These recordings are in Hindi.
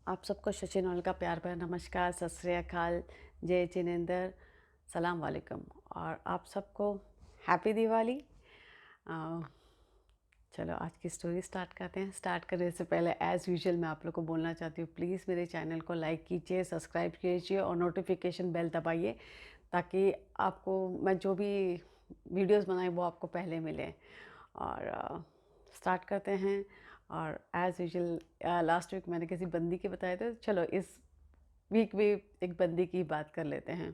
आप सबको सचिन ऑयल का प्यार भरा नमस्कार, सत श्री अकाल, जय जिनेंद्र, सलाम वालेकुम और आप सबको हैप्पी दिवाली। अ, चलो आज की स्टोरी स्टार्ट करते हैं। स्टार्ट करने से पहले एज़ यूजुअल मैं आप लोग को बोलना चाहती हूँ, प्लीज़ मेरे चैनल को लाइक कीजिए, सब्सक्राइब कीजिए और नोटिफिकेशन बेल दबाइए ताकि आपको मैं जो भी वीडियोस बनाई वो आपको पहले मिले। और स्टार्ट करते हैं। और एज़ यूजुअल लास्ट वीक मैंने किसी बंदी के बताए थे, चलो इस वीक भी एक बंदी की बात कर लेते हैं।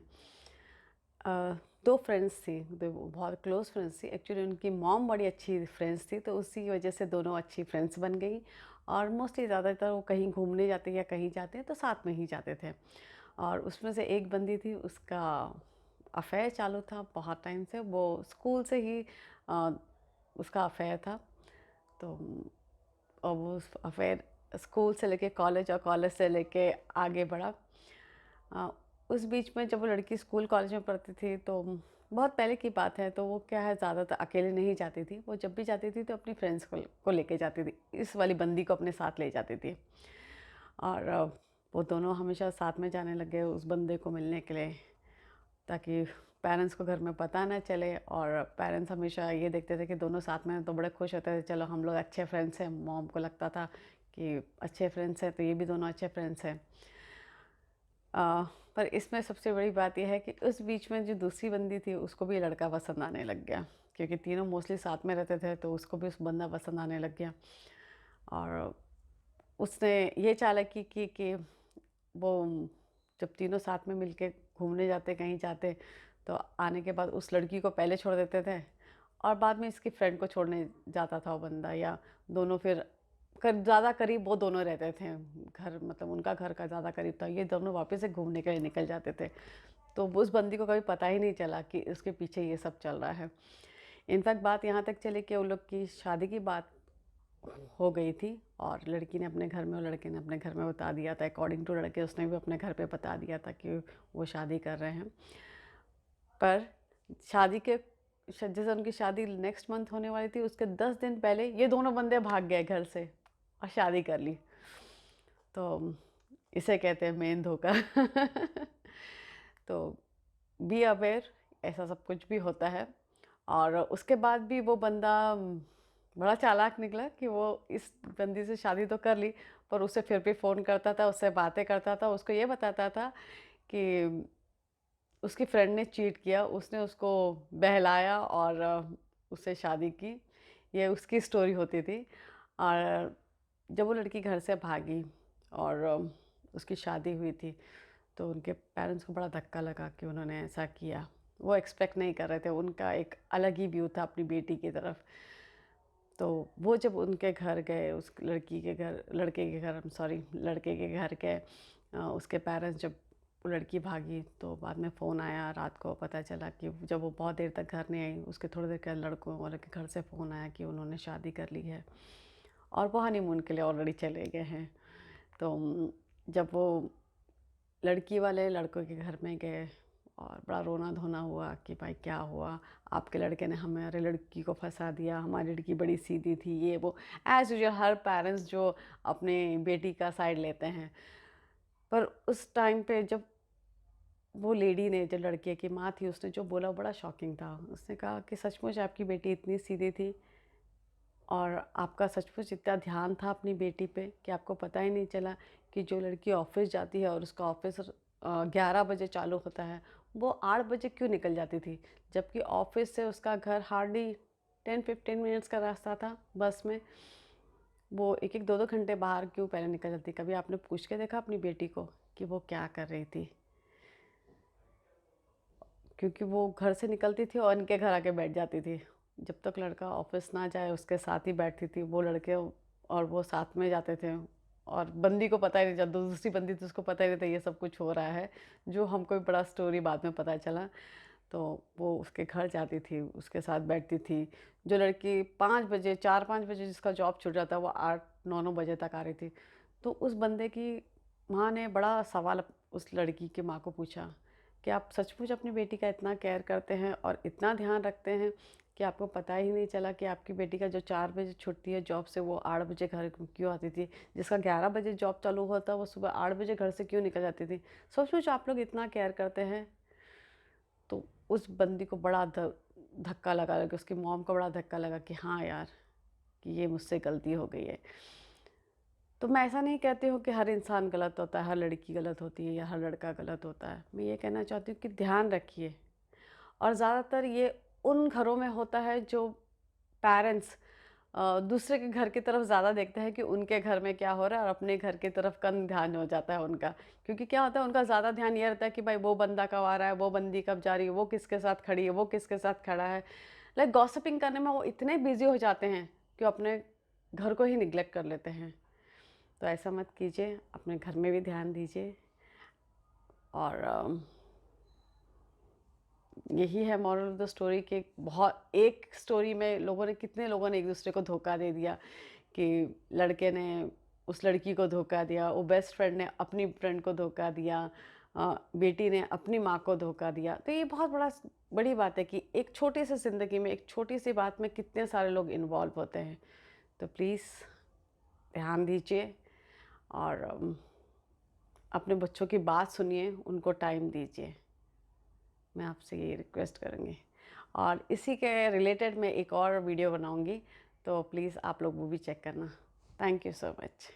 अ, 2 फ्रेंड्स थी, दो बहुत क्लोज़ फ्रेंड्स थी। एक्चुअली उनकी मॉम बड़ी अच्छी फ्रेंड्स थी, तो उसी की वजह से दोनों अच्छी फ्रेंड्स बन गई। और मोस्टली ज़्यादातर वो कहीं घूमने जाते या कहीं जाते हैं तो साथ में ही जाते थे। और उसमें से एक बंदी थी, उसका अफ़ेयर चालू था बहुत टाइम से। वो स्कूल से ही अ, उसका अफ़ेयर था। तो और वो अफ़ेयर स्कूल से लेके कॉलेज और कॉलेज से लेके आगे बढ़ा। अ, उस बीच में जब वो लड़की स्कूल कॉलेज में पढ़ती थी तो बहुत पहले की बात है, तो वो क्या है ज़्यादातर अकेले नहीं जाती थी। वो जब भी जाती थी तो अपनी फ्रेंड्स को लेके जाती थी। इस वाली बंदी को अपने साथ ले जाती थी। और वो दोनों हमेशा साथ में जाने लगे उस बंदे को मिलने के लिए, ताकि पेरेंट्स को घर में पता ना चले। और पेरेंट्स हमेशा ये देखते थे कि दोनों साथ में हैं तो बड़े खुश होते थे, चलो हम लोग अच्छे फ्रेंड्स हैं। मॉम को लगता था कि अच्छे फ्रेंड्स हैं तो ये भी दोनों अच्छे फ्रेंड्स हैं। पर इसमें सबसे बड़ी बात यह है कि उस बीच में जो दूसरी बंदी थी उसको भी ये लड़का पसंद आने लग गया, क्योंकि तीनों मोस्टली साथ में रहते थे तो उसको भी उस बंदा पसंद आने लग गया। और उसने ये चालाकी की कि वो जब तीनों साथ में मिलके घूमने जाते कहीं जाते तो आने के बाद उस लड़की को पहले छोड़ देते थे और बाद में इसकी फ्रेंड को छोड़ने जाता था वो बंदा। या दोनों फिर ज़्यादा करीब वो दोनों रहते थे, घर मतलब उनका घर का ज़्यादा करीब था, ये दोनों वापस से घूमने के लिए निकल जाते थे। तो उस बंदी को कभी पता ही नहीं चला कि उसके पीछे ये सब चल रहा है। इनफैक्ट बात यहाँ तक चली कि उन लोग की शादी की बात हो गई थी और लड़की ने अपने घर में और लड़के ने अपने घर में बता दिया था। अकॉर्डिंग टू लड़के उसने भी अपने घर पे बता दिया था कि वो शादी कर रहे हैं। पर शादी के जैसे उनकी शादी नेक्स्ट मंथ होने वाली थी, उसके 10 दिन पहले ये दोनों बंदे भाग गए घर से और शादी कर ली। तो इसे कहते हैं मेन धोखा। तो बी अवेयर, ऐसा सब कुछ भी होता है। और उसके बाद भी वो बंदा बड़ा चालाक निकला कि वो इस बंदी से शादी तो कर ली, पर उसे फिर भी फ़ोन करता था, उससे बातें करता था, उसको ये बताता था कि उसकी फ्रेंड ने चीट किया, उसने उसको बहलाया और उससे शादी की। ये उसकी स्टोरी होती थी। और जब वो लड़की घर से भागी और उसकी शादी हुई थी, तो उनके पेरेंट्स को बड़ा धक्का लगा कि उन्होंने ऐसा किया। वो एक्सपेक्ट नहीं कर रहे थे, उनका एक अलग ही व्यू था अपनी बेटी की तरफ। तो वो जब उनके घर गए, उस लड़की के घर लड़के के घर आई एम सॉरी लड़के के घर गए, उसके पेरेंट्स जब वो लड़की भागी तो बाद में फ़ोन आया रात को, पता चला कि जब वो बहुत देर तक घर नहीं आई, उसके थोड़ी देर के लड़कों वाले के घर से फ़ोन आया कि उन्होंने शादी कर ली है और वो हनीमून के लिए ऑलरेडी चले गए हैं। तो जब वो लड़की वाले लड़कों के घर में गए और बड़ा रोना-धोना हुआ कि भाई क्या हुआ? आपके लड़के ने हमारे लड़की को फँसा दिया, हमारी लड़की बड़ी सीधी थी, ये वो। एज़ यूजुअल हर पेरेंट्स जो अपनी बेटी का साइड लेते हैं। पर उस टाइम पे जब वो लेडी ने, जो लड़के की माँ थी, उसने जो बोला वो बड़ा शॉकिंग था। उसने कहा कि सचमुच आपकी बेटी इतनी सीधी थी और आपका सचमुच इतना ध्यान था अपनी बेटी पे कि आपको पता ही नहीं चला कि जो लड़की ऑफ़िस जाती है और उसका ऑफ़िस 11 बजे चालू होता है, वो 8 बजे क्यों निकल जाती थी? जबकि ऑफ़िस से उसका घर हार्डली 10-15 मिनट्स का रास्ता था बस में। वो 1-1 2-2 घंटे बाहर क्यों पहले निकल जाती? कभी आपने पूछ के देखा अपनी बेटी को कि वो क्या कर रही थी? क्योंकि वो घर से निकलती थी और इनके घर आके बैठ जाती थी। जब तक लड़का ऑफ़िस ना जाए उसके साथ ही बैठती थी। वो लड़के और वो साथ में जाते थे और बंदी को पता ही नहीं चलता, दूसरी बंदी थी उसको पता ही नहीं था ये सब कुछ हो रहा है, जो हमको भी बड़ा स्टोरी बाद में पता चला। तो वो उसके घर जाती थी, उसके साथ बैठती थी। जो लड़की 5 बजे 4-5 बजे जिसका जॉब छूट जाता है, वो 8-9-9 बजे तक आ रही थी। तो उस बंदे की माँ ने बड़ा सवाल उस लड़की की माँ को पूछा कि आप सचमुच अपनी बेटी का इतना केयर करते हैं और इतना ध्यान रखते हैं कि आपको पता ही नहीं चला कि आपकी बेटी का जो 4 बजे छुट्टी है जॉब से, वो 8 बजे घर क्यों आती थी? जिसका 11 बजे जॉब चालू होता, वो सुबह 8 बजे घर से क्यों निकल जाती थी? सचमुच आप लोग इतना केयर करते हैं। तो उस बंदी को बड़ा धक्का लगा कि उसकी मॉम को बड़ा धक्का लगा कि हाँ यार, कि ये मुझसे गलती हो गई है। तो मैं ऐसा नहीं कहती हूँ कि हर इंसान गलत होता है, हर लड़की गलत होती है या हर लड़का गलत होता है। मैं ये कहना चाहती हूँ कि ध्यान रखिए। और ज़्यादातर ये उन घरों में होता है जो पेरेंट्स दूसरे के घर की तरफ ज़्यादा देखते हैं कि उनके घर में क्या हो रहा है, और अपने घर की तरफ कम ध्यान हो जाता है उनका। क्योंकि क्या होता है, उनका ज़्यादा ध्यान ये रहता है कि भाई वो बंदा कब आ रहा है, वो बंदी कब जा रही है, वो किसके साथ खड़ी है, वो किसके साथ खड़ा है। लाइक गॉसिपिंग करने में वो इतने बिजी हो जाते हैं कि वो अपने घर को ही निग्लेक्ट कर लेते हैं। तो ऐसा मत कीजिए, अपने घर में भी ध्यान दीजिए। और यही है मॉरल ऑफ द स्टोरी कि बहुत एक स्टोरी में कितने लोगों ने एक दूसरे को धोखा दे दिया, कि लड़के ने उस लड़की को धोखा दिया, वो बेस्ट फ्रेंड ने अपनी फ्रेंड को धोखा दिया, बेटी ने अपनी माँ को धोखा दिया। तो ये बहुत बड़ी बात है कि एक छोटी सी ज़िंदगी में, एक छोटी सी बात में कितने सारे लोग इन्वॉल्व होते हैं। तो प्लीज़ ध्यान दीजिए और अपने बच्चों की बात सुनिए, उनको टाइम दीजिए। मैं आपसे ये रिक्वेस्ट करूँगी। और इसी के रिलेटेड मैं एक और वीडियो बनाऊँगी, तो प्लीज़ आप लोग वो भी चेक करना। Thank you so much.